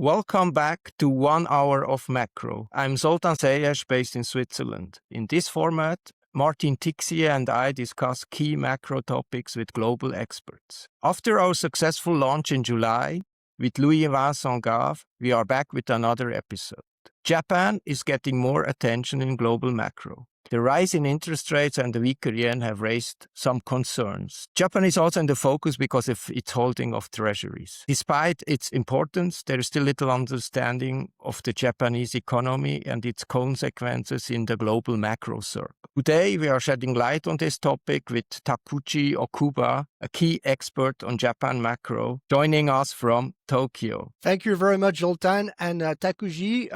Welcome back to 1 hour of macro. I'm Zoltan Szelyes, based in Switzerland. In this format, Martin Tixier and I discuss key macro topics with global experts. After our successful launch in July with Louis Vincent Gave, we are back with another episode. Japan is getting more attention in global macro. The rise in interest rates and the weaker yen have raised some concerns. Japan is also in the focus because of its holding of treasuries. Despite its importance, there is still little understanding of the Japanese economy and its consequences in the global macro circle. Today, we are shedding light on this topic with Takuji Okubo, a key expert on Japan macro, joining us from Tokyo. Thank you very much, Zoltan. And Takuji,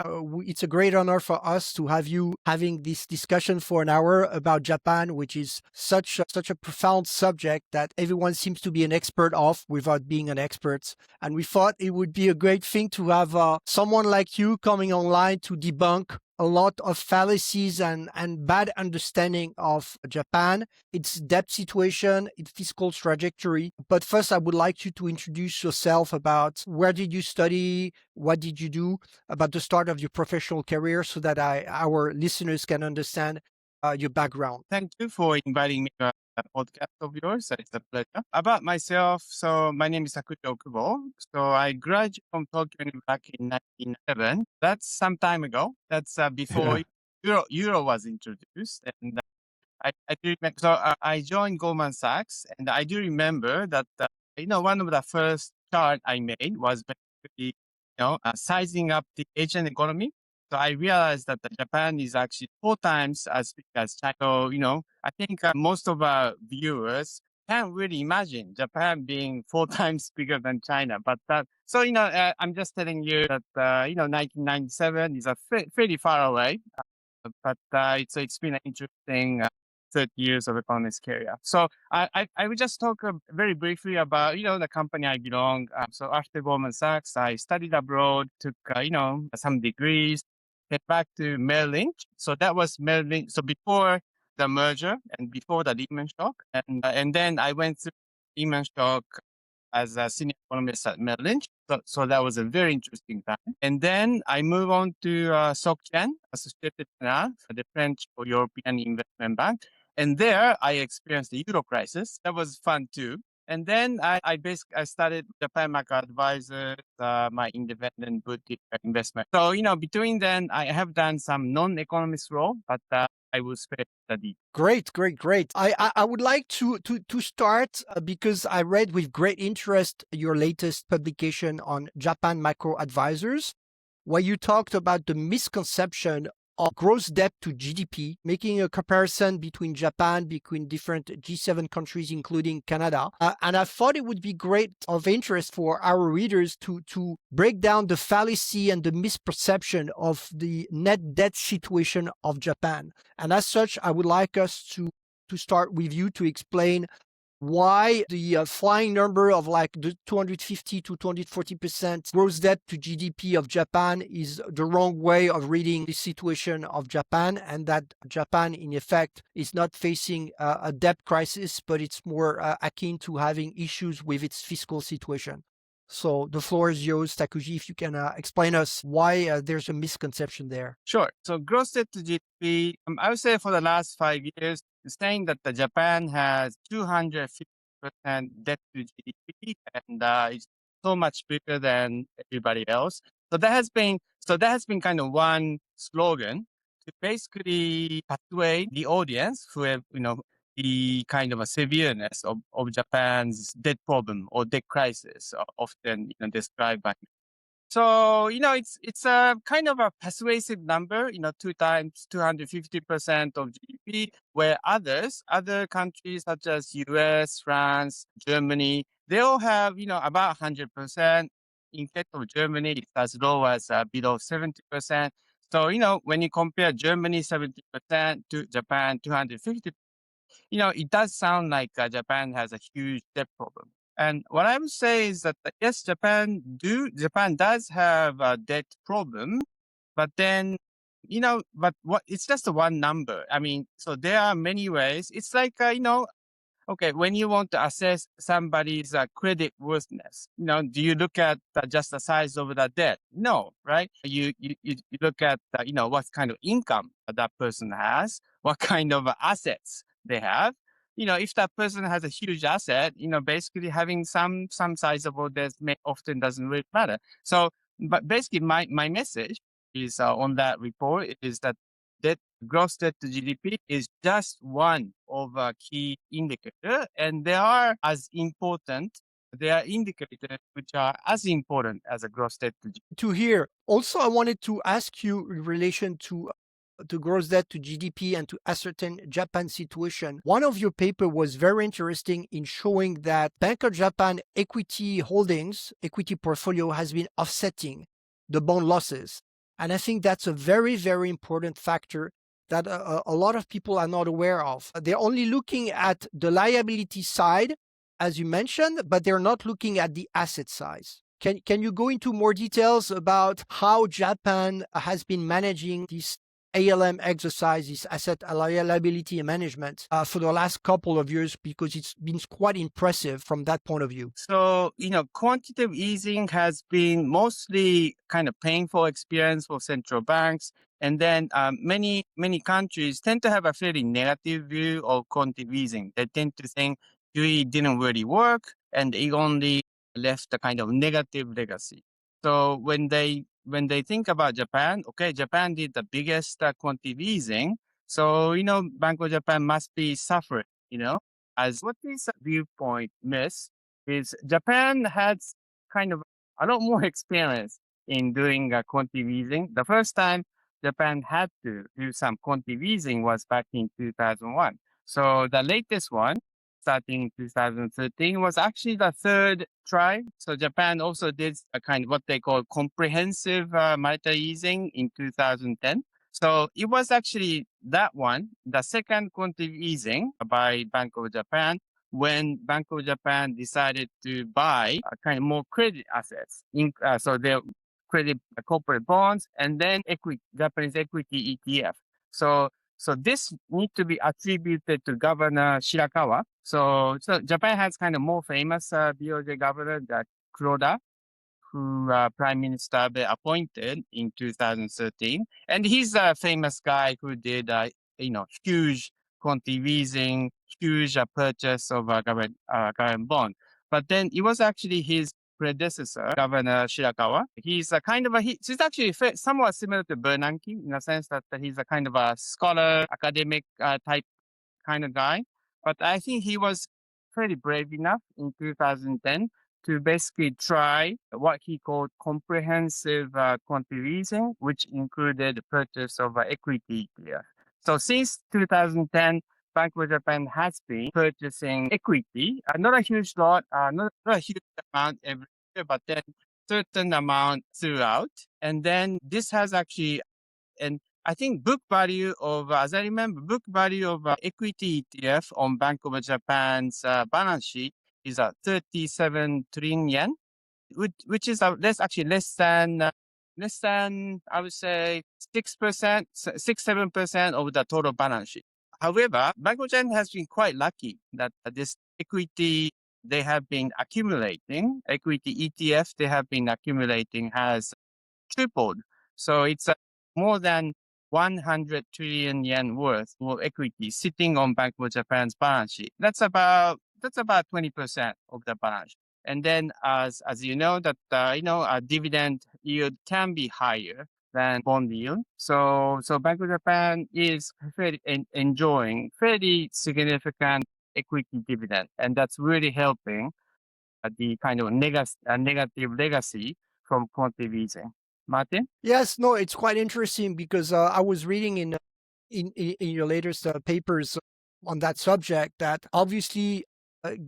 it's a great honor for us to have you having this discussion for an hour about Japan, which is such a profound subject that everyone seems to be an expert of without being an expert. And we thought it would be a great thing to have someone like you coming online to debunk a lot of fallacies and bad understanding of Japan, its debt situation, its fiscal trajectory. But first, I would like you to introduce yourself about where did you study, what did you do, about the start of your professional career so that our listeners can understand your background. Thank you for inviting me to a podcast of yours. It's a pleasure. About myself, so my name is Takuji Okubo. So I graduated from Tokyo back in 1997. That's some time ago. That's before Euro was introduced. And I do remember, so I joined Goldman Sachs, and I do remember that one of the first chart I made was basically sizing up the Asian economy. So I realized that Japan is actually 4 times as big as China. So, I think most of our viewers can't really imagine Japan being 4 times bigger than China. But I'm just telling you that, 1997 is fairly far away. But it's been an interesting 30 years of economist career. So I will just talk very briefly about, the company I belong. So after Goldman Sachs, I studied abroad, took, some degrees, get back to Merrill Lynch. So that was Merrill Lynch. So before the merger and before the Lehman shock. And then I went through Lehman shock as a senior economist at Merrill Lynch. So that was a very interesting time. And then I moved on to SocGen, Société Générale, the French or European investment bank. And there I experienced the Euro crisis. That was fun too. And then I started Japan Macro Advisors, my independent boutique investment. So, between then, I have done some non-economist role, but I will spare the details. Great. I would like to start because I read with great interest your latest publication on Japan Macro Advisors, where you talked about the misconception of gross debt to GDP, making a comparison between Japan, between different G7 countries, including Canada. And I thought it would be great of interest for our readers to break down the fallacy and the misperception of the net debt situation of Japan. And as such, I would like us to start with you to explain why the flying number of like the 250 to 240% gross debt to GDP of Japan is the wrong way of reading the situation of Japan, and that Japan, in effect, is not facing a debt crisis, but it's more akin to having issues with its fiscal situation. So the floor is yours, Takuji, if you can explain us why there's a misconception there. Sure. So gross debt to GDP, I would say for the last 5 years, saying that Japan has 250% debt to GDP, and it's so much bigger than everybody else. So that has been kind of one slogan to basically persuade the audience who have the kind of a severeness of Japan's debt problem or debt crisis, often described by. So, it's a kind of a persuasive number, 2 times 250% of GDP, where other countries such as US, France, Germany, they all have, about 100%. In case of Germany, it's as low as below 70%. So, when you compare Germany 70% to Japan 250%, it does sound like Japan has a huge debt problem. And what I would say is that yes, Japan does have a debt problem, but then, but it's just one number. I mean, so there are many ways. It's like, Okay, when you want to assess somebody's credit worthiness, do you look at just the size of the debt? No, right? You look at what kind of income that person has, what kind of assets they have. If that person has a huge asset, basically having some sizable debt often doesn't really matter. So, but basically, my message is on that report is that gross debt to GDP is just one of a key indicator, and they are as important. They are indicators which are as important as a gross debt to GDP. To hear. Also, I wanted to ask you in relation to gross debt to GDP and to ascertain Japan's situation. One of your paper was very interesting in showing that Bank of Japan equity holdings, equity portfolio has been offsetting the bond losses. And I think that's a very, very important factor that a lot of people are not aware of. They're only looking at the liability side, as you mentioned, but they're not looking at the asset side. Can you go into more details about how Japan has been managing this ALM exercise, this asset liability management for the last couple of years, because it's been quite impressive from that point of view? So, quantitative easing has been mostly kind of painful experience for central banks. And then many countries tend to have a fairly negative view of quantitative easing. They tend to think it didn't really work and it only left a kind of negative legacy. So when they think about Japan, okay, Japan did the biggest quantitative easing. So, Bank of Japan must be suffering, as what this viewpoint miss is Japan has kind of a lot more experience in doing quantitative easing. The first time Japan had to do some quantitative easing was back in 2001. So the latest one, starting in 2013, was actually the third try. So Japan also did a kind of what they call comprehensive monetary easing in 2010. So it was actually that one, the second quantitative easing by Bank of Japan, when Bank of Japan decided to buy kind of more credit assets. So their credit corporate bonds and then Japanese equity ETF. So this need to be attributed to Governor Shirakawa. So Japan has kind of more famous BOJ governor, Kuroda, who Prime Minister Abe appointed in 2013. And he's a famous guy who did, huge quantitative easing, huge purchase of government bond. But then it was actually his predecessor, Governor Shirakawa. He's he's actually somewhat similar to Bernanke in the sense that he's a kind of a scholar, academic type kind of guy. But I think he was pretty brave enough in 2010 to basically try what he called comprehensive quantitative easing, which included the purchase of equity ETF. So since 2010, Bank of Japan has been purchasing equity, not a huge lot, not a huge amount every year, but then certain amount throughout. And then this has actually, and I think book value of, as I remember, book value of equity ETF on Bank of Japan's balance sheet is 37 trillion yen, which is less than I would say 6%, 7% of the total balance sheet. However, Bank of Japan has been quite lucky that this equity they have been accumulating, equity ETF they have been accumulating has tripled. So it's more than 100 trillion yen worth of equity sitting on Bank of Japan's balance sheet. That's about 20% of the balance sheet. And then, as you know, that a dividend yield can be higher than bond yield. So Bank of Japan is enjoying fairly significant equity dividend, and that's really helping the kind of negative legacy from quantitative easing. Martin? Yes, no, it's quite interesting because I was reading in your latest papers on that subject that obviously,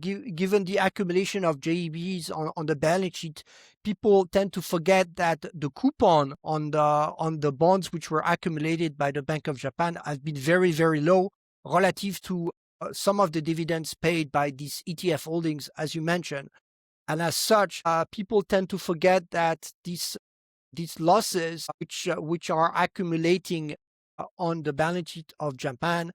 given the accumulation of JEBs on the balance sheet, people tend to forget that the coupon on the bonds which were accumulated by the Bank of Japan has been very, very low relative to some of the dividends paid by these ETF holdings, as you mentioned. And as such, people tend to forget that these losses, which are accumulating on the balance sheet of Japan,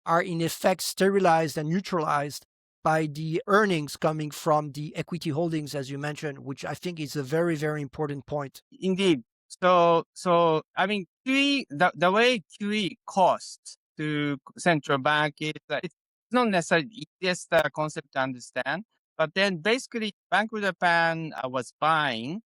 are in effect sterilized and neutralized by the earnings coming from the equity holdings, as you mentioned, which I think is a very, very important point. Indeed. So I mean, the way QE costs to central bank is it's not necessarily the easiest concept to understand. But then basically, Bank of Japan was buying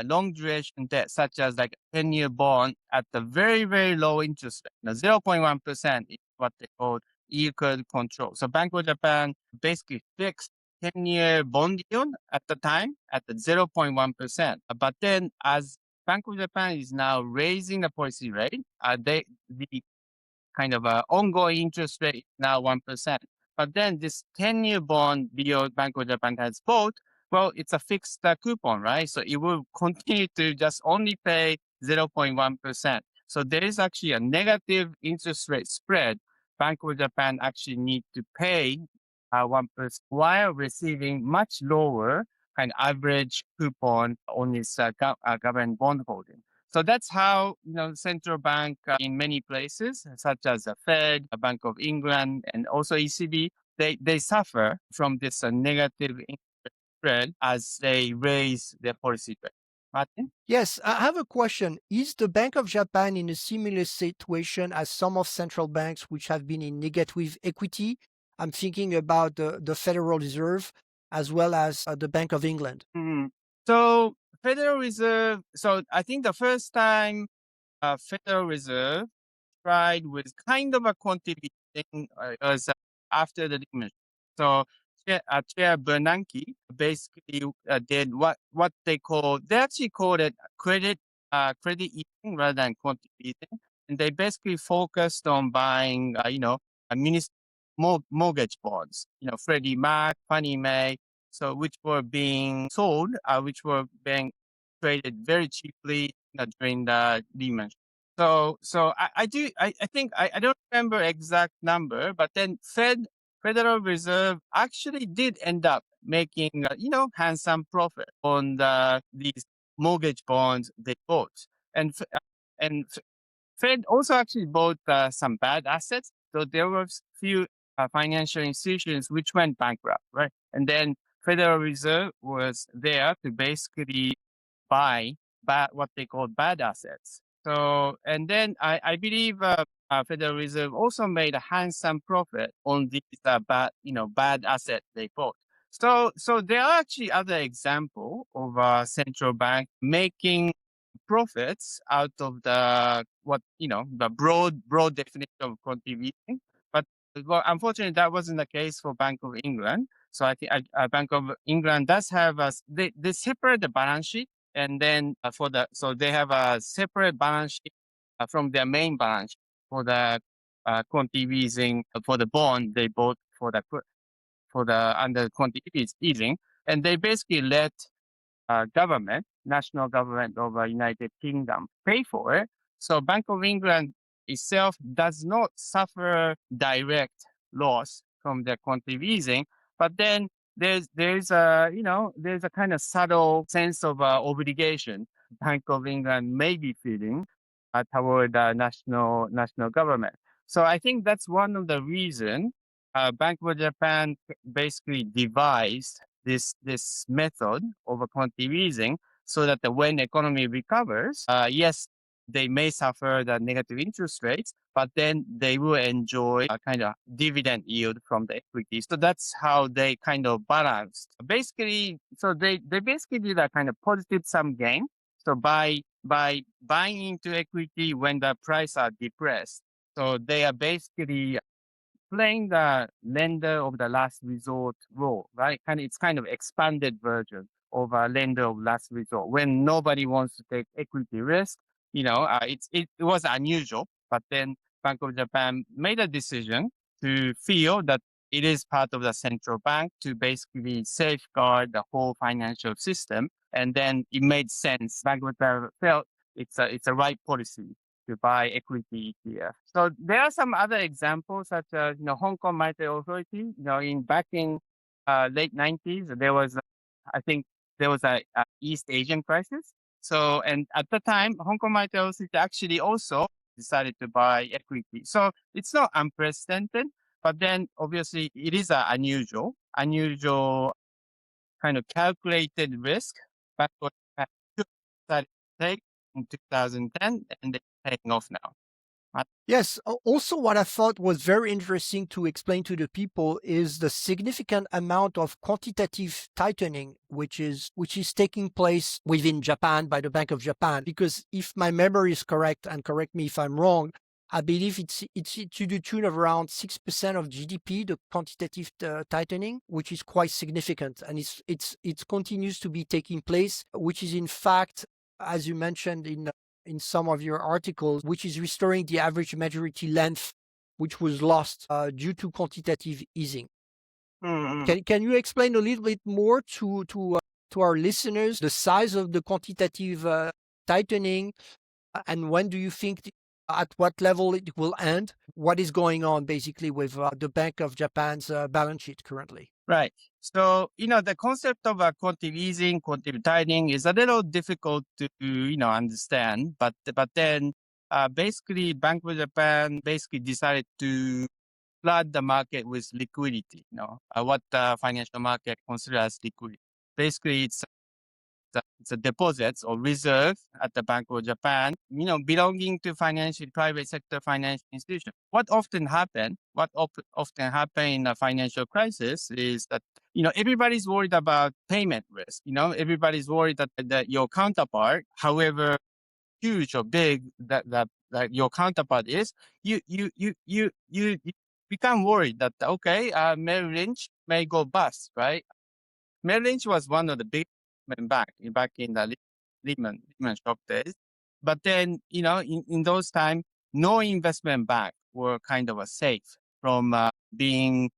a long duration debt, such as like a 10-year bond at the very, very low interest rate. Now, 0.1% is what they call yield curve control. So Bank of Japan basically fixed 10-year bond yield at the time at the 0.1%. But then as Bank of Japan is now raising the policy rate, the kind of ongoing interest rate is now 1%. But then this 10-year bond Bank of Japan has bought, well, it's a fixed coupon, right? So it will continue to just only pay 0.1%. So there is actually a negative interest rate spread. Bank of Japan actually need to pay 1% while receiving much lower kind of average coupon on its government bond holding. So that's how central bank in many places, such as the Fed, the Bank of England, and also ECB, they suffer from this negative interest spread as they raise their policy rate. Martin? Yes, I have a question. Is the Bank of Japan in a similar situation as some of central banks which have been in negative equity? I'm thinking about the Federal Reserve as well as the Bank of England. Mhm. So Federal Reserve. So I think the first time Federal Reserve tried with kind of a quantitative was after the Lehman. So Chair Bernanke basically did what they actually called it credit easing rather than quantitative, and they basically focused on buying mortgage bonds, Freddie Mac, Fannie Mae, so which were being sold, which were being traded very cheaply during the Lehman. So I think I don't remember exact number, but then Federal Reserve actually did end up making handsome profit on these mortgage bonds they bought, and Fed also actually bought some bad assets. So there were few financial institutions which went bankrupt, right? And then Federal Reserve was there to basically buy what they call bad assets. So, and then I believe Federal Reserve also made a handsome profit on these bad assets they bought. So there are actually other example of central bank making profits out of the broad definition of contributing. But well, unfortunately, that wasn't the case for Bank of England. So I think Bank of England does have they separate the balance sheet, and then so they have a separate balance sheet from their main balance sheet for the quantitative for the bond they bought for the under quantitative easing, and they basically let national government of the United Kingdom pay for it. So Bank of England itself does not suffer direct loss from the quantitative easing, but then there's a kind of subtle sense of obligation Bank of England may be feeling toward the national government. So I think that's one of the reasons Bank of Japan basically devised this method of a quantitative easing so that when the economy recovers, yes, they may suffer the negative interest rates, but then they will enjoy a kind of dividend yield from the equity. So that's how they kind of balanced. Basically, so they basically did a kind of positive sum game. So by buying into equity when the price are depressed, so they are basically playing the lender of the last resort role, right? It's kind of expanded version of a lender of last resort. When nobody wants to take equity risk, it was unusual. But then Bank of Japan made a decision to feel that it is part of the central bank to basically safeguard the whole financial system. And then it made sense. Bank of Japan felt it's a right policy to buy equity ETF. So there are some other examples such as Hong Kong Monetary Authority. Back in late 90s, I think there was a East Asian crisis. So and at the time, Hong Kong Monetary Authority actually also decided to buy equity. So it's not unprecedented, but then obviously it is unusual. unusual kind of calculated risk. Bank of Japan started to take in 2010, and they're paying off now. Yes. Also, what I thought was very interesting to explain to the people is the significant amount of quantitative tightening, which is taking place within Japan by the Bank of Japan. Because if my memory is correct, and correct me if I'm wrong, I believe it's to the tune of around 6% of GDP, the quantitative tightening, which is quite significant, and it continues to be taking place, which is in fact, as you mentioned in some of your articles, which is restoring the average maturity length, which was lost due to quantitative easing. Mm-hmm. Can you explain a little bit more to our listeners the size of the quantitative tightening, and when do you think, at what level it will end? What is going on basically with the Bank of Japan's balance sheet currently? Right. So, the concept of quantitative easing, quantitative tightening is a little difficult to, understand. But then basically Bank of Japan basically decided to flood the market with liquidity, what the financial market considers as liquidity. Basically, it's a deposits or reserve at the Bank of Japan, belonging to private sector financial institutions. What often happen in a financial crisis is that, everybody's worried about payment risk. Everybody's worried that your counterpart, however huge or big that your counterpart is, you become worried that, okay, Merrill Lynch may go bust, right? Merrill Lynch was one of the big back in the Lehman shock days. But then, in those times, no investment bank were kind of safe from being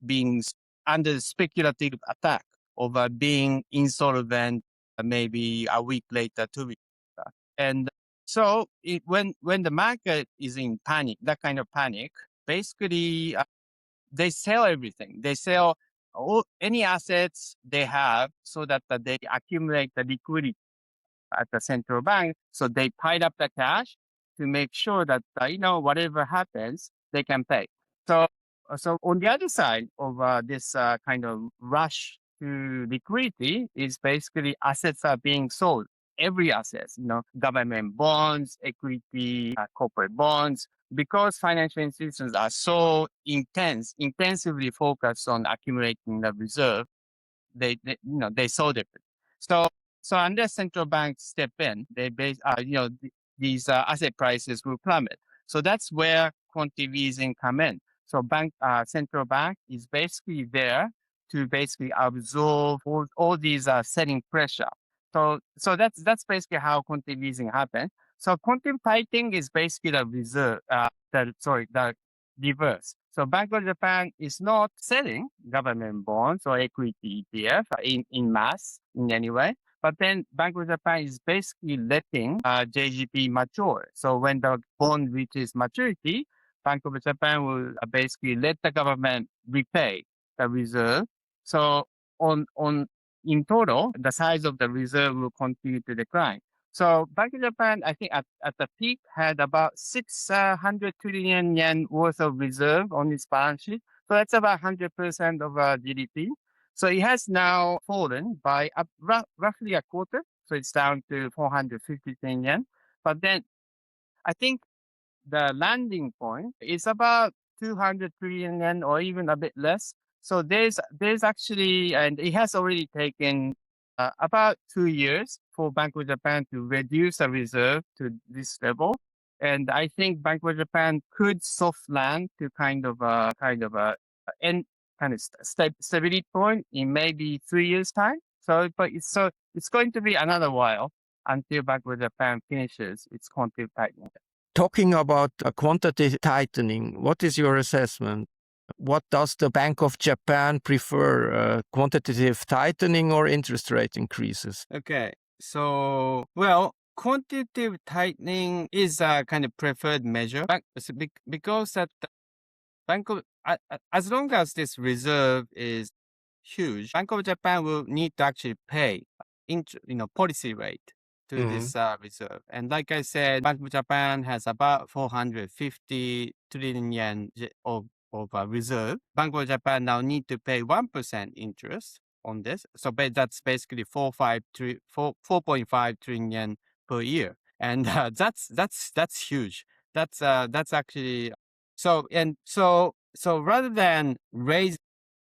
being under speculative attack of being insolvent maybe a week later, 2 weeks later. And so when the market is in panic, that kind of panic, basically they sell everything. They sell any assets they have so that they accumulate the liquidity at the central bank. So they pile up the cash to make sure that, whatever happens, they can pay. So on the other side of this kind of rush to liquidity is basically assets are being sold. Every asset, government bonds, equity, corporate bonds, because financial institutions are so intensively focused on accumulating the reserve, they sold it. So unless central banks step in, these asset prices will plummet. So that's where quantitative easing come in. So central bank is basically there to basically absorb all these selling pressure. So that's basically how quantitative easing happens. So quantitative tightening is basically the reverse. So Bank of Japan is not selling government bonds or equity ETF in mass in any way. But then Bank of Japan is basically letting JGP mature. So when the bond reaches maturity, Bank of Japan will basically let the government repay the reserve. So in total, the size of the reserve will continue to decline. So Bank of Japan, I think at the peak, had about 600 trillion yen worth of reserve on its balance sheet. So that's about 100% of GDP. So it has now fallen by roughly a quarter. So it's down to 450 trillion yen. But then I think the landing point is about 200 trillion yen or even a bit less. So there's actually, and it has already taken about 2 years for Bank of Japan to reduce the reserve to this level. And I think Bank of Japan could soft land to kind of stability point in maybe 3 years time. So it's going to be another while until Bank of Japan finishes its quantitative tightening. Talking about quantitative tightening, what is your assessment? What does the Bank of Japan prefer, quantitative tightening or interest rate increases? Okay, so, quantitative tightening is a kind of preferred measure because that as long as this reserve is huge, Bank of Japan will need to actually pay policy rate to this reserve. And like I said, Bank of Japan has about 450 trillion yen of of reserve, Bank of Japan now need to pay 1% interest on this. So that's basically 4.5 trillion per year. And that's huge. That's actually so rather than raise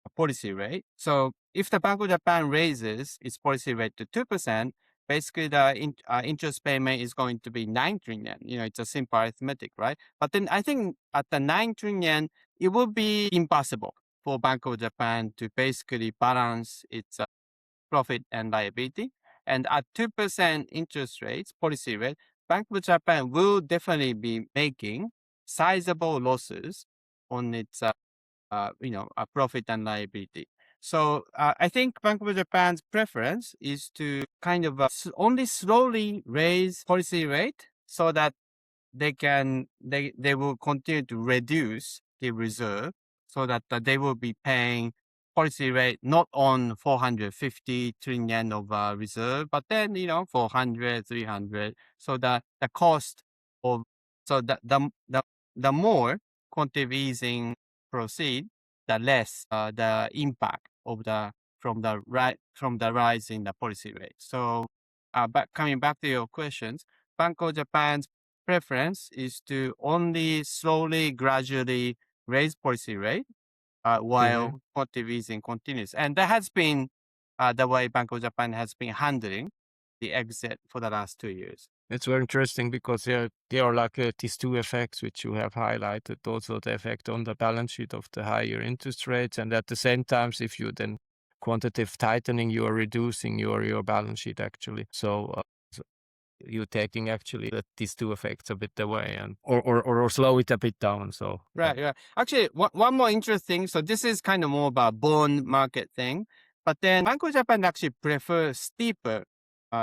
a policy rate, so if the Bank of Japan raises its policy rate to 2%, basically the interest payment is going to be 9 trillion. It's a simple arithmetic, right? But then I think at the 9 trillion, it will be impossible for Bank of Japan to basically balance its profit and liability. And at 2% interest rates, policy rate, Bank of Japan will definitely be making sizable losses on its profit and liability. So I think Bank of Japan's preference is to kind of only slowly raise policy rate so that they will continue to reduce the reserve so that they will be paying policy rate not on 450 trillion of reserve, but then 400, 300. So the cost of the more quantitative easing proceed, the less the impact of from the rise in the policy rate. So, but coming back to your questions, Bank of Japan's preference is to only slowly, gradually raise policy rate while quantitative easing continues. And that has been the way Bank of Japan has been handling the exit for the last 2 years. It's very interesting because there are like these two effects which you have highlighted. Also the effect on the balance sheet of the higher interest rates, and at the same time, if you then quantitative tightening, you are reducing your balance sheet actually. So you're taking actually these two effects a bit away and or slow it a bit down. So right. Actually, one more interesting. So this is kind of more about bond market thing, but then Bank of Japan actually prefers steeper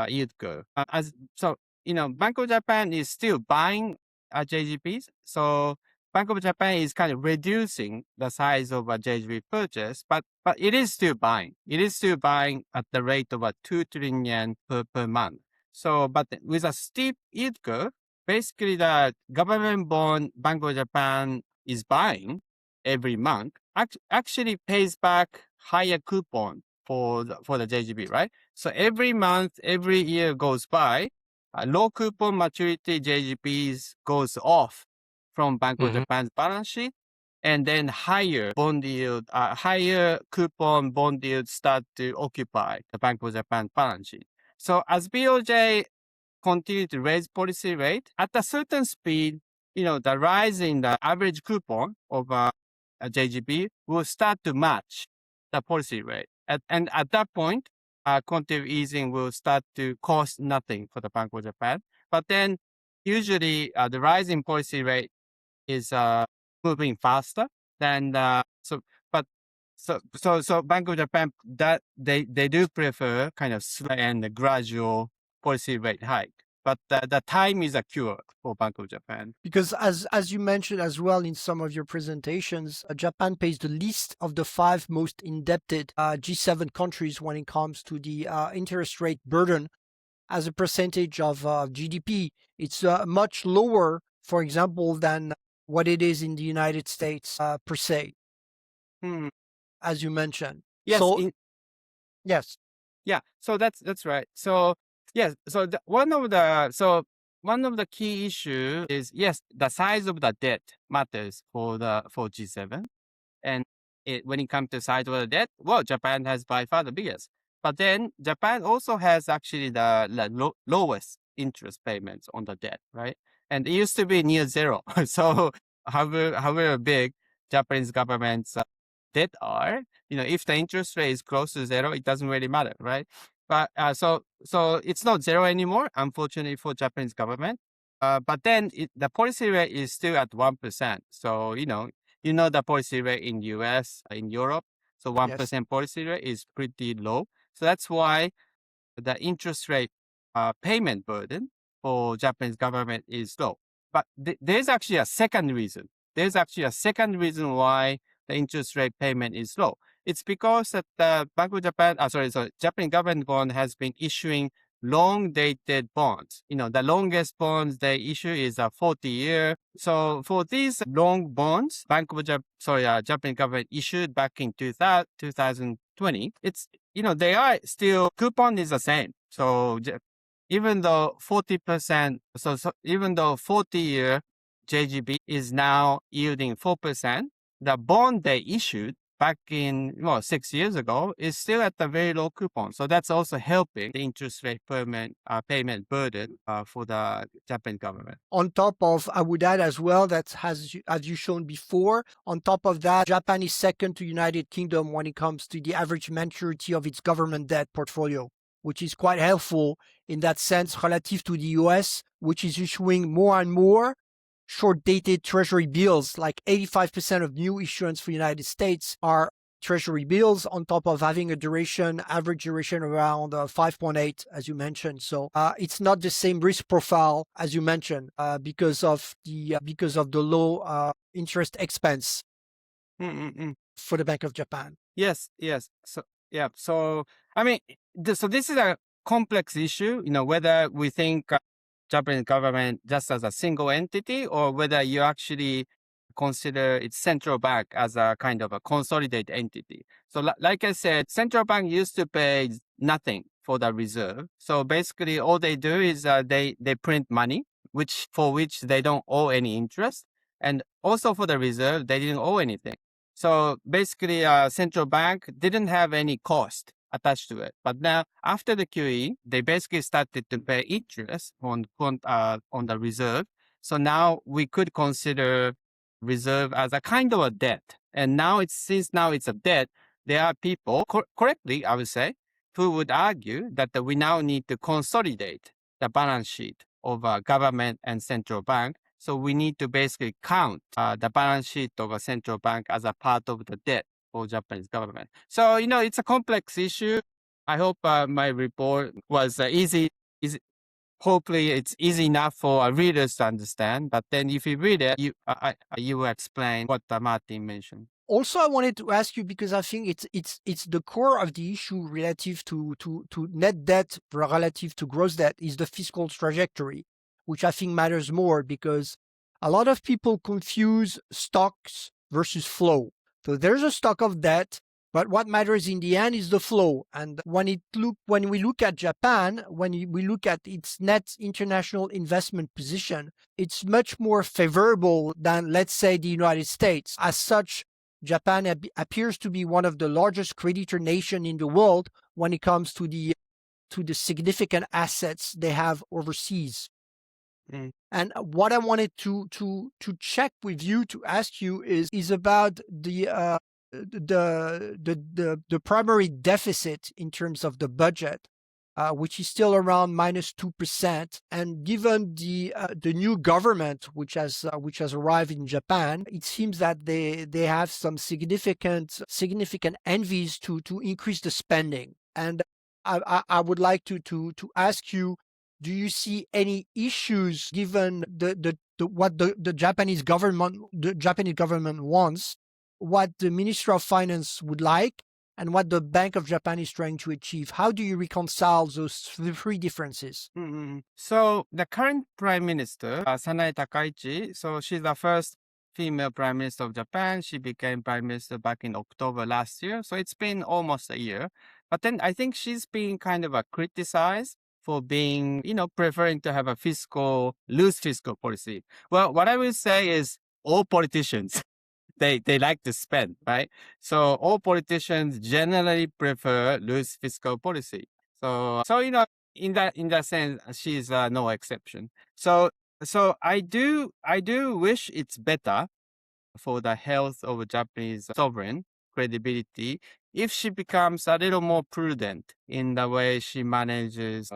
yield curve. Bank of Japan is still buying JGBs. So Bank of Japan is kind of reducing the size of a JGB purchase, but it is still buying. It is still buying at the rate of 2 trillion yen per month. So, but with a steep yield curve, basically the government bond Bank of Japan is buying every month actually pays back higher coupon for the JGB, right? So every month, every year goes by, low coupon maturity JGBs goes off from Bank of Japan's balance sheet, and then higher bond yield, higher coupon bond yields start to occupy the Bank of Japan balance sheet. So as BOJ continue to raise policy rate at a certain speed, the rise in the average coupon of a JGB will start to match the policy rate. And at that point, quantitative easing will start to cost nothing for the Bank of Japan. But then usually the rise in policy rate is moving faster than so Bank of Japan that they do prefer kind of slow and gradual policy rate hike. But the time is a cure for Bank of Japan. Because as you mentioned as well in some of your presentations, Japan pays the least of the 5 most indebted G7 countries when it comes to the interest rate burden as a percentage of GDP. It's much lower, for example, than what it is in the United States per se, as you mentioned. Yes. So, yes. Yeah. So that's right. So yes. So one of the key issue is, yes, the size of the debt matters for G7, and when it comes to size of the debt, well, Japan has by far the biggest. But then Japan also has actually the lowest interest payments on the debt, right? And it used to be near zero. So however big Japanese government's debt are, if the interest rate is close to zero, it doesn't really matter, right? But so it's not zero anymore, unfortunately for Japanese government. But then the policy rate is still at 1%. So the policy rate in US, in Europe. So 1% policy rate is pretty low. So that's why the interest rate payment burden for Japanese government is low. But there's actually a second reason. There's actually a second reason why the interest rate payment is low. It's because that the Bank of Japan, Japanese government bond has been issuing long-dated bonds. The longest bonds they issue is a 40-year. So for these long bonds, Japanese government issued back in 2020, they are still, coupon is the same. So even though 40%, even though 40-year JGB is now yielding 4%, the bond they issued back in 6 years ago is still at a very low coupon. So that's also helping the interest rate payment burden for the Japanese government. On top of, I would add as well that as you shown before, on top of that, Japan is second to United Kingdom when it comes to the average maturity of its government debt portfolio, which is quite helpful in that sense relative to the US, which is issuing more and more short-dated treasury bills. Like 85% of new issuance for the United States are treasury bills, on top of having a average duration around 5.8, as you mentioned. So it's not the same risk profile as you mentioned because of the low interest expense for the Bank of Japan. Yes. So yeah. So I mean, so this is a complex issue. Whether we think Japanese government just as a single entity, or whether you actually consider its central bank as a kind of a consolidated entity. So like I said, central bank used to pay nothing for the reserve. So basically all they do is they print money, for which they don't owe any interest. And also for the reserve, they didn't owe anything. So basically central bank didn't have any cost attached to it. But now after the QE, they basically started to pay interest on the reserve. So now we could consider reserve as a kind of a debt. And now since now it's a debt, there are people, correctly, I would say, who would argue that we now need to consolidate the balance sheet of government and central bank. So we need to basically count the balance sheet of a central bank as a part of the debt for Japanese government. So, it's a complex issue. I hope my report was easy. Hopefully it's easy enough for readers to understand. But then if you read it, you will explain what Martin mentioned. Also, I wanted to ask you, because I think it's the core of the issue relative to net debt relative to gross debt is the fiscal trajectory, which I think matters more because a lot of people confuse stocks versus flow. So there's a stock of debt, but what matters in the end is the flow. And when we look at Japan, when we look at its net international investment position, it's much more favorable than, let's say, the United States. As such, Japan appears to be one of the largest creditor nations in the world when it comes to the significant assets they have overseas. And what I wanted to check with you, to ask you is about the primary deficit in terms of the budget, which is still around -2%. And given the new government which has arrived in Japan, it seems that they have some significant envies to increase the spending. And I would like to ask you, do you see any issues given what the Japanese government wants, what the Ministry of Finance would like, and what the Bank of Japan is trying to achieve? How do you reconcile those three differences? So the current Prime Minister, Sanae Takaichi, so she's the first female Prime Minister of Japan. She became Prime Minister back in October last year. So it's been almost a year. But then I think she's been kind of criticized for being, preferring to have a loose fiscal policy. Well, what I will say is all politicians, they like to spend, right? So all politicians generally prefer loose fiscal policy. So in that sense, she's no exception. So I do wish it's better for the health of Japanese sovereign credibility if she becomes a little more prudent in the way she manages,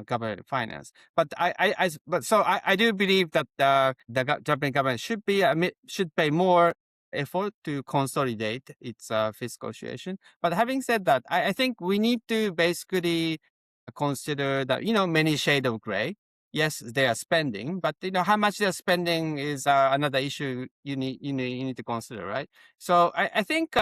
government finance. But I do believe that the Japanese government should pay more effort to consolidate its fiscal situation. But having said that, I think we need to basically consider that many shades of gray. Yes, they are spending, but how much they're spending is another issue you need to consider, right? So I think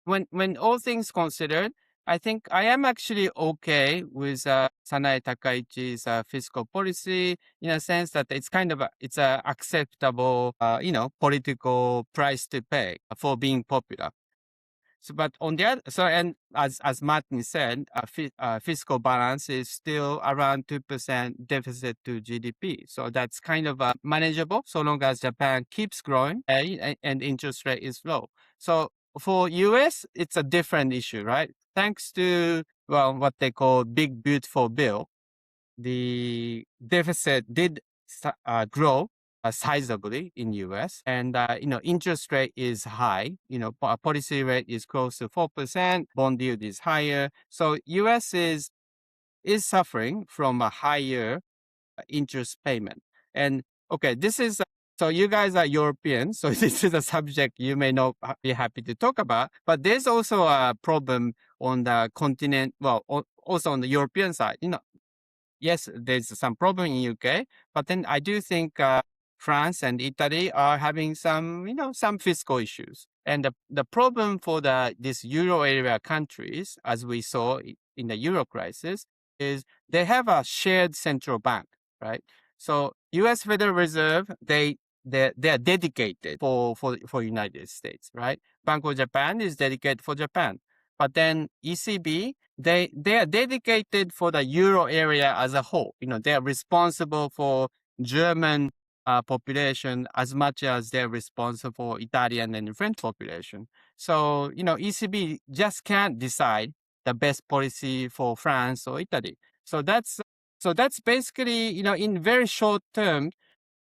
when all things considered, I think I am actually okay with Sanae Takaichi's fiscal policy in a sense that it's kind of it's a acceptable, political price to pay for being popular. So, but on the other, so and as Martin said, fiscal balance is still around 2% deficit to GDP. So that's kind of manageable so long as Japan keeps growing and interest rate is low. So for US, it's a different issue, right? Thanks to what they call big beautiful bill, the deficit did grow sizably in US, and interest rate is high. Policy rate is close to 4%. Bond yield is higher. So US is suffering from a higher interest payment. And okay, this is so you guys are European, so this is a subject you may not be happy to talk about. But there's also a problem on the continent. Well, also on the European side. Yes, there's some problem in UK, but then I do think France and Italy are having some fiscal issues. And the problem for this Euro area countries, as we saw in the Euro crisis, is they have a shared central bank, right? So U.S. Federal Reserve, they are dedicated for United States, right? Bank of Japan is dedicated for Japan, but then ECB, they are dedicated for the Euro area as a whole. They are responsible for German population as much as they're responsible for Italian and French population. So, ECB just can't decide the best policy for France or Italy. So that's basically, in very short term,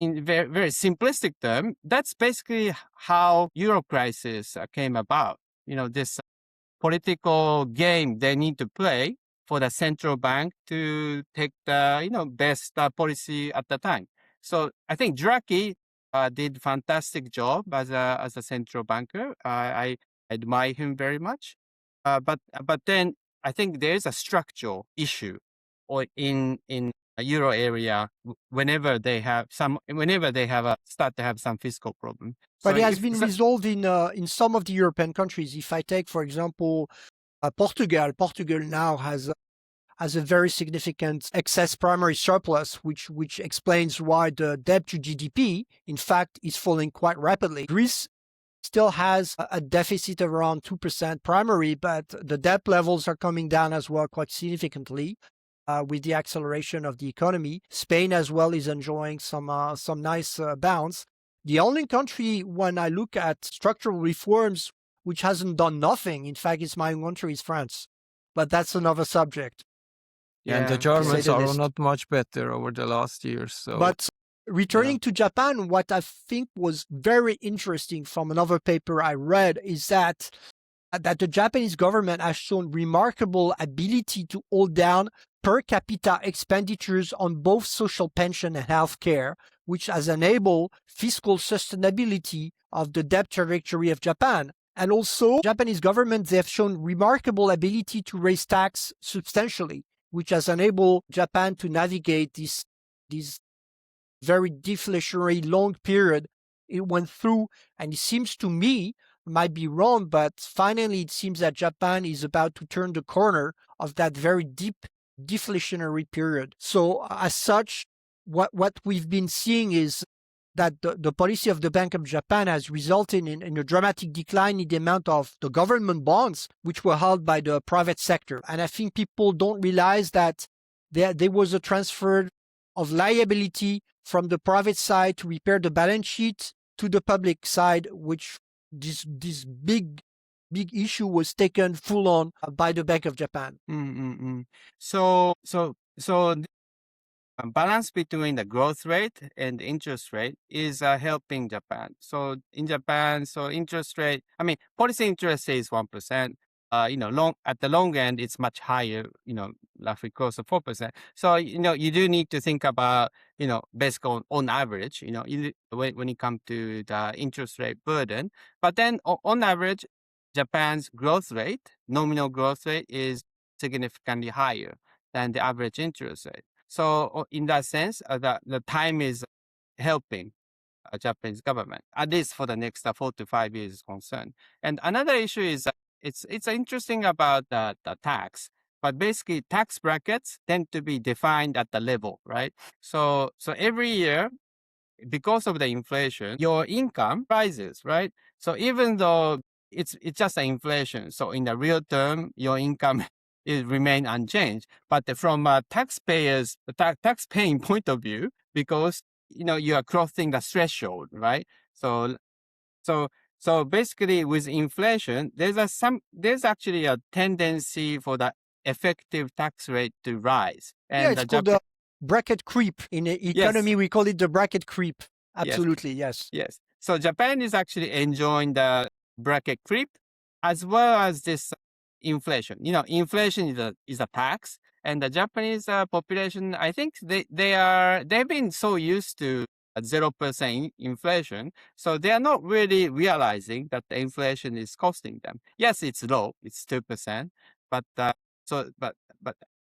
in very, very simplistic term, that's basically how Euro crisis came about. This political game they need to play for the central bank to take the best policy at the time. So I think Draghi did fantastic job as a central banker. I admire him very much. But then I think there is a structural issue, or in a Euro area whenever they have start to have some fiscal problem. But it has been resolved in some of the European countries. If I take, for example, Portugal now has a very significant excess primary surplus, which explains why the debt to GDP, in fact, is falling quite rapidly. Greece still has a deficit of around 2% primary, but the debt levels are coming down as well quite significantly with the acceleration of the economy. Spain as well is enjoying some nice bounce. The only country, when I look at structural reforms, which hasn't done nothing, in fact, it's my own country, is France. But that's another subject. Yeah, and the Germans are not much better over the last years. So. But returning to Japan, what I think was very interesting from another paper I read is that the Japanese government has shown remarkable ability to hold down per capita expenditures on both social pension and healthcare, which has enabled fiscal sustainability of the debt trajectory of Japan. And also, Japanese government, they have shown remarkable ability to raise tax substantially, which has enabled Japan to navigate this very deflationary long period it went through. And it seems to me, might be wrong, but finally it seems that Japan is about to turn the corner of that very deep deflationary period. So as such, what we've been seeing is that the policy of the Bank of Japan has resulted in a dramatic decline in the amount of the government bonds, which were held by the private sector. And I think people don't realize that there was a transfer of liability from the private side to repair the balance sheet to the public side, which this big issue was taken full on by the Bank of Japan. So balance between the growth rate and interest rate is helping Japan. So in Japan, interest rate, policy interest rate is 1%. At the long end, it's much higher, roughly close to 4%. So, you do need to think about, basically on average, when it comes to the interest rate burden. But then on average, Japan's growth rate, nominal growth rate, is significantly higher than the average interest rate. So in that sense, the time is helping Japanese government, at least for the next 4 to 5 years is concerned. And another issue is it's interesting about the tax, but basically tax brackets tend to be defined at the level, right? So every year, because of the inflation, your income rises, right? So even though it's just an inflation, so in the real term, your income is remain unchanged. But from a taxpayers tax paying point of view, because you are crossing the threshold, right? So so so basically, with inflation, there's actually a tendency for the effective tax rate to rise, Yeah, and it's the called the bracket creep. In yes, economy, we call it the bracket creep. yes. Absolutely, yes. Yes. So Japan is actually enjoying the bracket creep as well as this inflation. Inflation is a tax, and the Japanese population, I think they've been so used to 0% inflation, so they are not really realizing that the inflation is costing them. Yes, it's low, it's 2%, but so but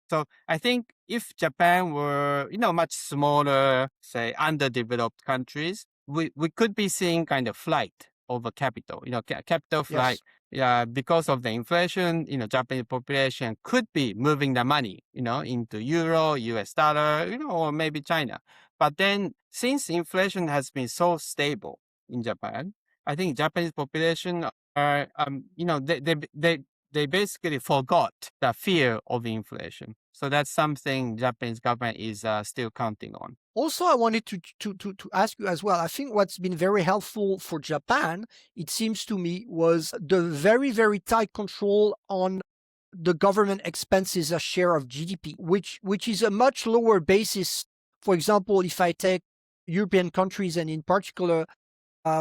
so I think if Japan were much smaller, say underdeveloped countries, we could be seeing kind of flight over capital, capital flight. Yes. Yeah, because of the inflation, Japanese population could be moving the money, into euro, US dollar, or maybe China. But then since inflation has been so stable in Japan, I think Japanese population are, they basically forgot the fear of inflation. So that's something Japanese government is still counting on. Also, I wanted to ask you as well. I think what's been very helpful for Japan, it seems to me, was the very, very tight control on the government expenses as share of GDP, which is a much lower basis. For example, if I take European countries and in particular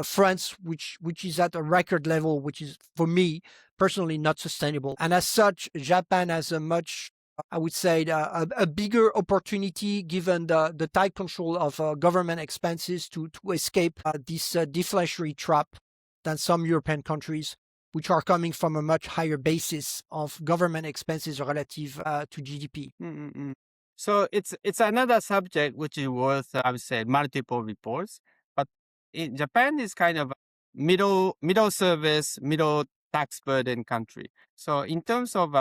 France, which is at a record level, which is for me personally not sustainable. And as such, Japan has a much, I would say, a bigger opportunity given the tight control of government expenses to escape this deflationary trap than some European countries, which are coming from a much higher basis of government expenses relative to GDP. Mm-mm-mm. So it's another subject which is worth, I would say, multiple reports. But Japan is kind of a middle service, middle tax burden country. So in terms of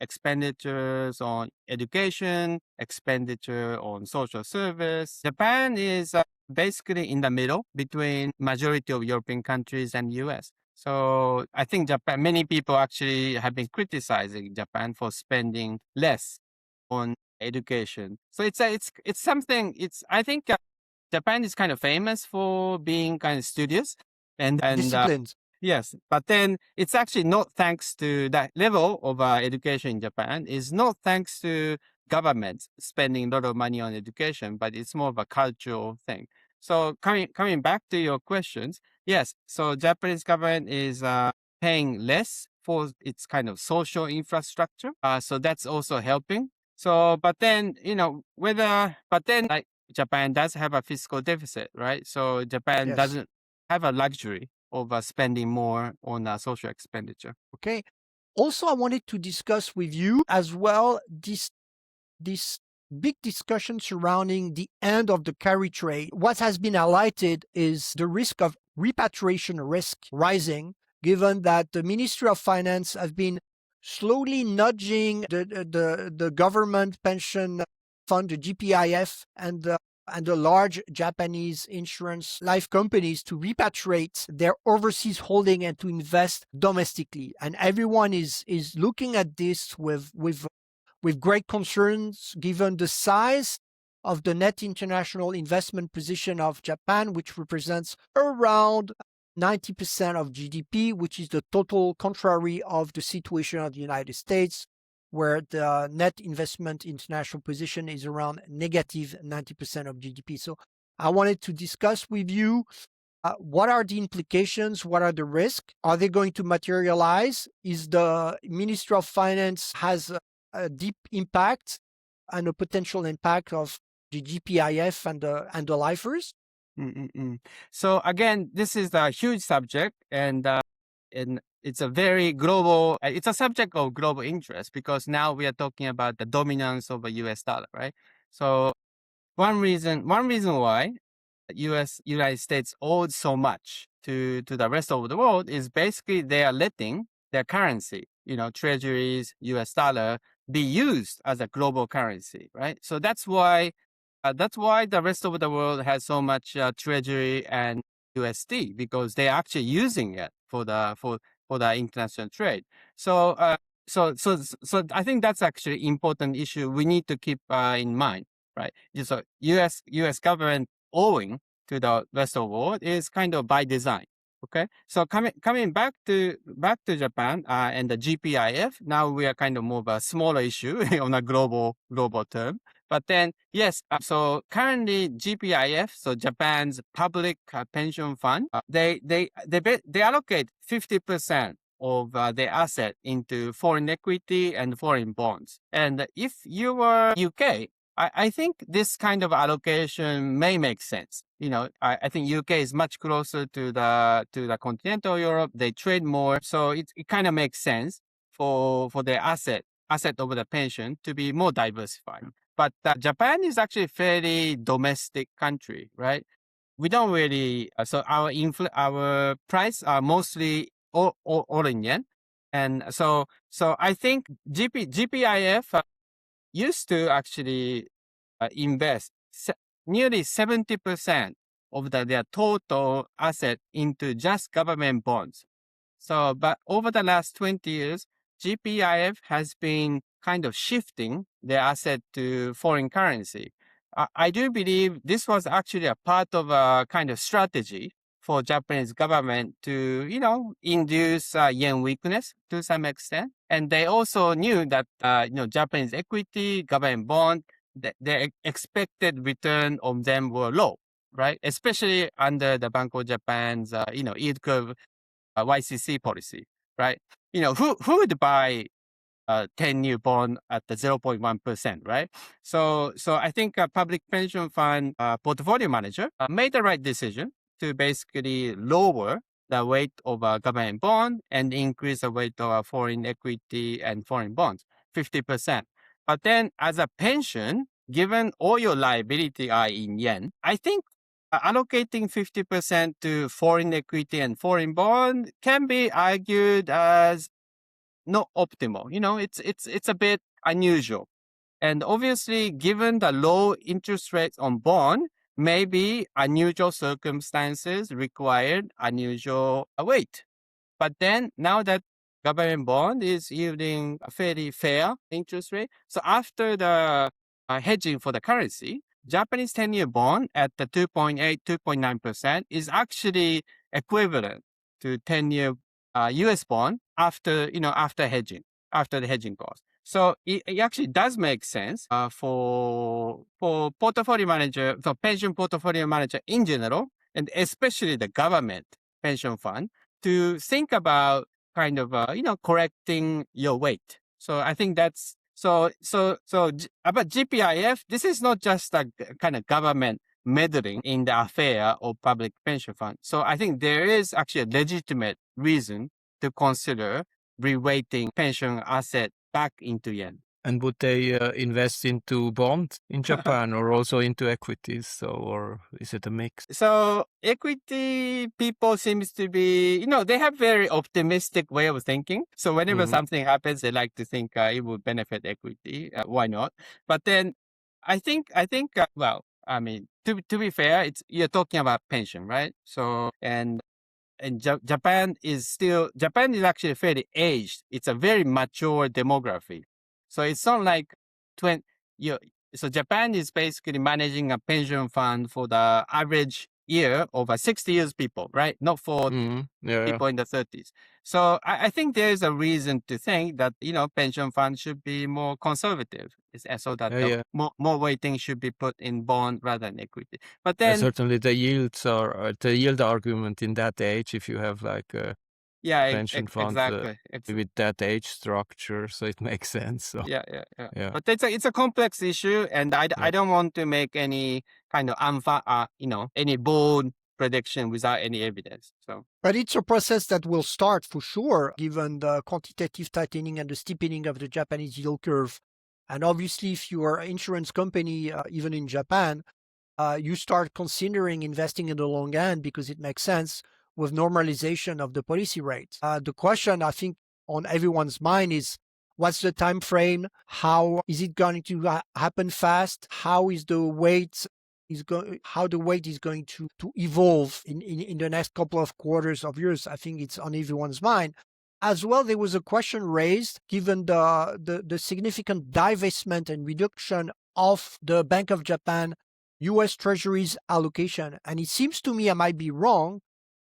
expenditures on education, expenditure on social service, Japan is basically in the middle between majority of European countries and US. So I think Japan, many people actually have been criticizing Japan for spending less on education. So it's something. I think Japan is kind of famous for being kind of studious and Disciplined. yes, but then it's actually not thanks to that level of education in Japan. It's not thanks to government spending a lot of money on education, but it's more of a cultural thing. So coming back to your questions, yes. So Japanese government is paying less for its kind of social infrastructure. So that's also helping. So, but then like Japan does have a fiscal deficit, right? So Japan Yes. doesn't have a luxury of spending more on social expenditure. Okay. Also, I wanted to discuss with you as well this big discussion surrounding the end of the carry trade. What has been highlighted is the risk of repatriation risk rising, given that the Ministry of Finance has been slowly nudging the government pension fund, the GPIF, and the large Japanese insurance life companies to repatriate their overseas holding and to invest domestically. And everyone is looking at this with great concerns, given the size of the net international investment position of Japan, which represents around 90% of GDP, which is the total contrary of the situation of the United States, where the net investment international position is around negative 90% of GDP. So I wanted to discuss with you what are the implications? What are the risks? Are they going to materialize? Is the Ministry of Finance has a deep impact and a potential impact of the GPIF and the lifers? Mm-mm-mm. So again, this is a huge subject, and it's a very global. It's a subject of global interest because now we are talking about the dominance of a U.S. dollar, right? So one reason why United States owed so much to the rest of the world is basically they are letting their currency, treasuries, US dollar, be used as a global currency, right? So that's why the rest of the world has so much treasury and USD, because they're actually using it for the international trade. So so I think that's actually important issue we need to keep in mind, right? So US government owing to the rest of the world is kind of by design. Okay, so coming back to Japan and the GPIF, now we are kind of more of a smaller issue on a global term. But then, yes, so currently GPIF, so Japan's public pension fund, they allocate 50% of their asset into foreign equity and foreign bonds. And if you were UK, I think this kind of allocation may make sense. I think UK is much closer to the continental Europe. They trade more, so it kind of makes sense for their asset over the pension to be more diversified. But Japan is actually a fairly domestic country, right? We don't really so our price are mostly all in yen, and so I think GPIF used to actually invest nearly 70% of their total asset into just government bonds. So, but over the last 20 years, GPIF has been kind of shifting their asset to foreign currency. I do believe this was actually a part of a kind of strategy for Japanese government to, induce yen weakness to some extent. And they also knew that, Japanese equity, government bond, the expected return on them were low, right? Especially under the Bank of Japan's, yield curve YCC policy, right? Who would buy a 10-year bond at the 0.1%, right? So I think a public pension fund portfolio manager made the right decision to basically lower the weight of a government bond and increase the weight of a foreign equity and foreign bonds, 50%. But then as a pension, given all your liability are in yen, I think allocating 50% to foreign equity and foreign bond can be argued as not optimal. It's a bit unusual. And obviously, given the low interest rates on bond, maybe unusual circumstances required unusual weight. But then now that government bond is yielding a fairly fair interest rate, so after the hedging for the currency, Japanese 10-year bond at the 2.8, 2.9% is actually equivalent to 10-year US bond after hedging, after the hedging cost. So it actually does make sense for portfolio manager, for pension portfolio manager in general, and especially the government pension fund, to think about kind of correcting your weight. So I think that's about GPIF. This is not just a kind of government meddling in the affair of public pension fund. So I think there is actually a legitimate reason to consider reweighting pension asset back into yen. And would they invest into bonds in Japan or also into equities? So, or is it a mix? So equity people seems to be, they have very optimistic way of thinking. So whenever something happens, they like to think it would benefit equity. Why not? But then I think, well, I mean, to be fair, you're talking about pension, right? So, and Japan is actually fairly aged. It's a very mature demography. So it's not like so Japan is basically managing a pension fund for the average year of 60 years people, right? Not for people in the 30s. So I think there is a reason to think that, pension funds should be more conservative, so that more weighting should be put in bond rather than equity. But then certainly the yields are the yield argument in that age, if you have like a pension fund with that age structure, so it makes sense. So. Yeah. But it's a complex issue, and I don't want to make any kind of any bold prediction without any evidence. So, but it's a process that will start for sure, given the quantitative tightening and the steepening of the Japanese yield curve. And obviously, if you are an insurance company, even in Japan, you start considering investing in the long end because it makes sense with normalization of the policy rate. The question, I think, on everyone's mind is what's the time frame? How is it going to happen fast? How is the weight how the weight is going to evolve in the next couple of quarters of years? I think it's on everyone's mind. As well, there was a question raised given the significant divestment and reduction of the Bank of Japan US Treasury's allocation. And it seems to me, I might be wrong,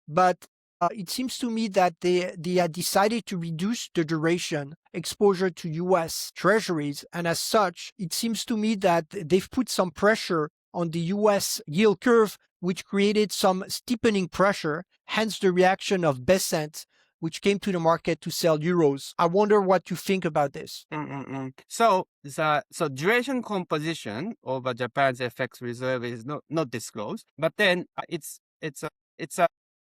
but it seems to me that they had decided to reduce the duration exposure to US Treasuries. And as such, it seems to me that they've put some pressure on the US yield curve, which created some steepening pressure, hence the reaction of Besant, which came to the market to sell euros. I wonder what you think about this. So duration composition of Japan's FX reserve is not disclosed, but then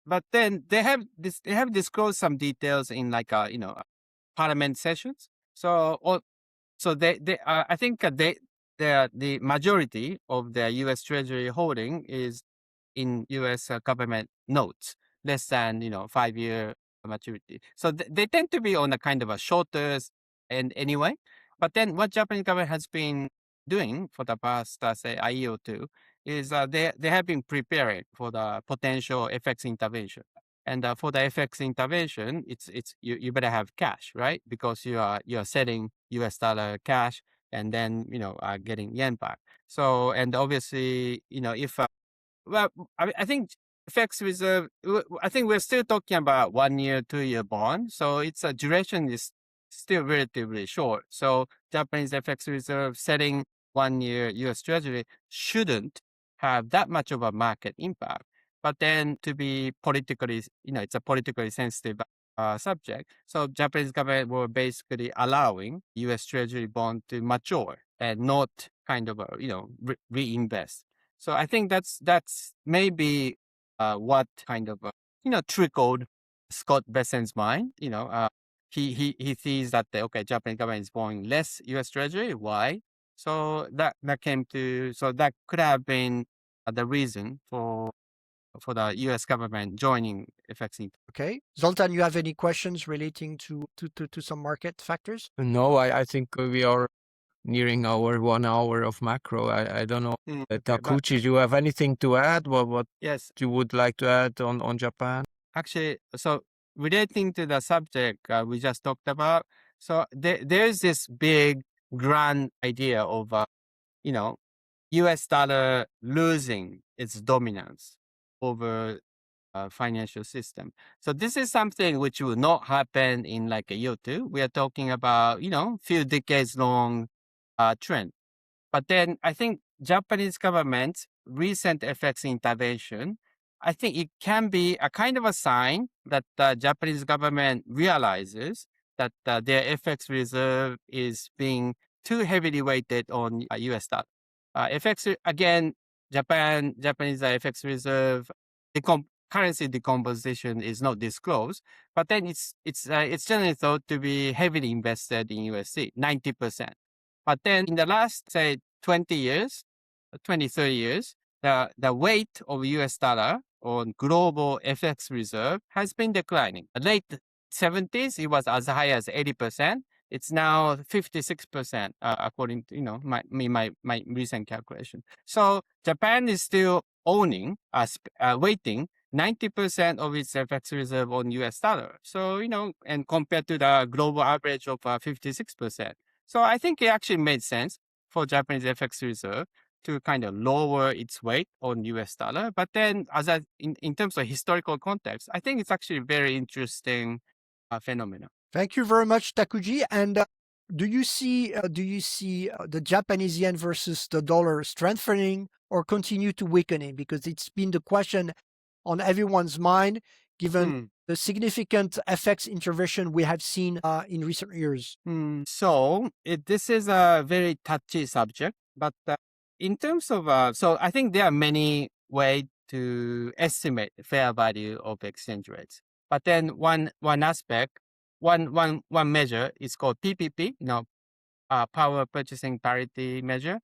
but then they have disclosed some details in parliament sessions. So I think the majority of the U.S. Treasury holding is in U.S. Government notes, less than 5-year maturity. So they tend to be on a kind of a shorter end anyway. But then what Japanese government has been doing for the past, say, a year or two is they have been preparing for the potential FX intervention. And for the FX intervention, it's you better have cash, right? Because you're selling US dollar cash and then getting yen back. So and obviously if well, I think FX reserve. I think we're still talking about 1 year, 2-year bond, so its duration is still relatively short. So Japanese FX reserve setting 1 year U.S. Treasury shouldn't have that much of a market impact. But then to be politically, it's a politically sensitive subject. So Japanese government were basically allowing U.S. Treasury bond to mature and not kind of reinvest. So I think that's maybe what kind of trickled Scott Besant's mind. He sees that Japanese government is buying less U.S. Treasury. Why? So that could have been the reason for the U.S. government joining FX. Okay, Zoltan, you have any questions relating to some market factors? No, I think we are nearing our 1 hour of macro. I don't know. Takuji, do you have anything to add? What Yes, you would like to add on Japan? actually, so relating to the subject we just talked about, so there's this big grand idea of US dollar losing its dominance over financial system. So this is something which will not happen in like a year or two. We are talking about few decades long trend. But then I think Japanese government's recent FX intervention, I think it can be a kind of a sign that the Japanese government realizes that their FX reserve is being too heavily weighted on US dollar. FX again, Japanese FX reserve currency decomposition is not disclosed, but then it's generally thought to be heavily invested in USD, 90%. But then in the last, say, 20 years, 20, 30 years, the weight of US dollar on global FX reserve has been declining. Late 70s, it was as high as 80%. It's now 56%, according to my recent calculation. So Japan is still owning, weighting 90% of its FX reserve on US dollar. So, and compared to the global average of 56%. So I think it actually made sense for Japanese FX reserve to kind of lower its weight on US dollar. But then in terms of historical context, I think it's actually a very interesting phenomenon. Thank you very much, Takuji. And do you see the Japanese yen versus the dollar strengthening or continue to weakening? Because it's been the question on everyone's mind, given the significant FX intervention we have seen in recent years. So this is a very touchy subject, but in terms of, so I think there are many ways to estimate the fair value of exchange rates. But then one aspect, one measure is called PPP, power purchasing parity measure.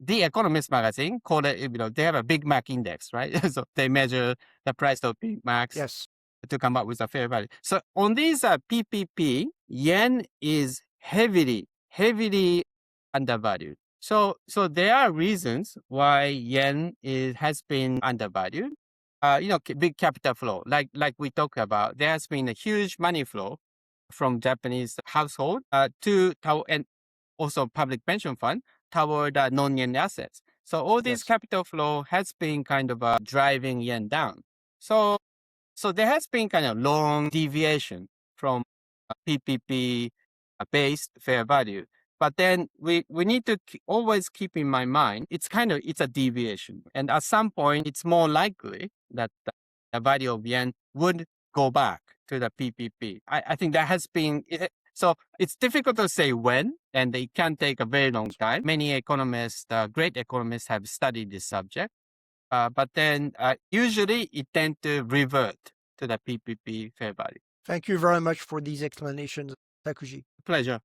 The Economist magazine called it, they have a Big Mac index, right? So they measure the price of Big Macs. Yes. to come up with a fair value. So on these PPP, yen is heavily undervalued. So there are reasons why yen has been undervalued. Big capital flow, like we talked about. There has been a huge money flow from Japanese household and also public pension fund toward non-yen assets. So all this Yes. capital flow has been kind of driving yen down. So there has been kind of long deviation from PPP based fair value. But then we need to always keep in my mind, it's a deviation. And at some point, it's more likely that the value of yen would go back to the PPP. I think that has been, so it's difficult to say when, and it can take a very long time. Many economists, great economists have studied this subject. But then usually it tends to revert to the PPP fair value. Thank you very much for these explanations, Takuji. Pleasure.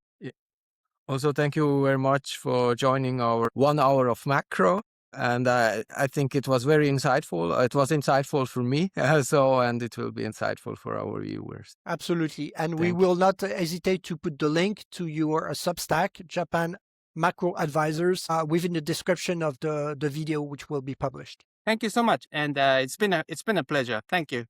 Also, thank you very much for joining our 1 hour of macro. And I think it was very insightful. It was insightful for me, and it will be insightful for our viewers. Absolutely. And we Thank will not hesitate to put the link to your Substack, Japan Macro Advisors, within the description of the video, which will be published. Thank you so much. And it's been a pleasure. Thank you.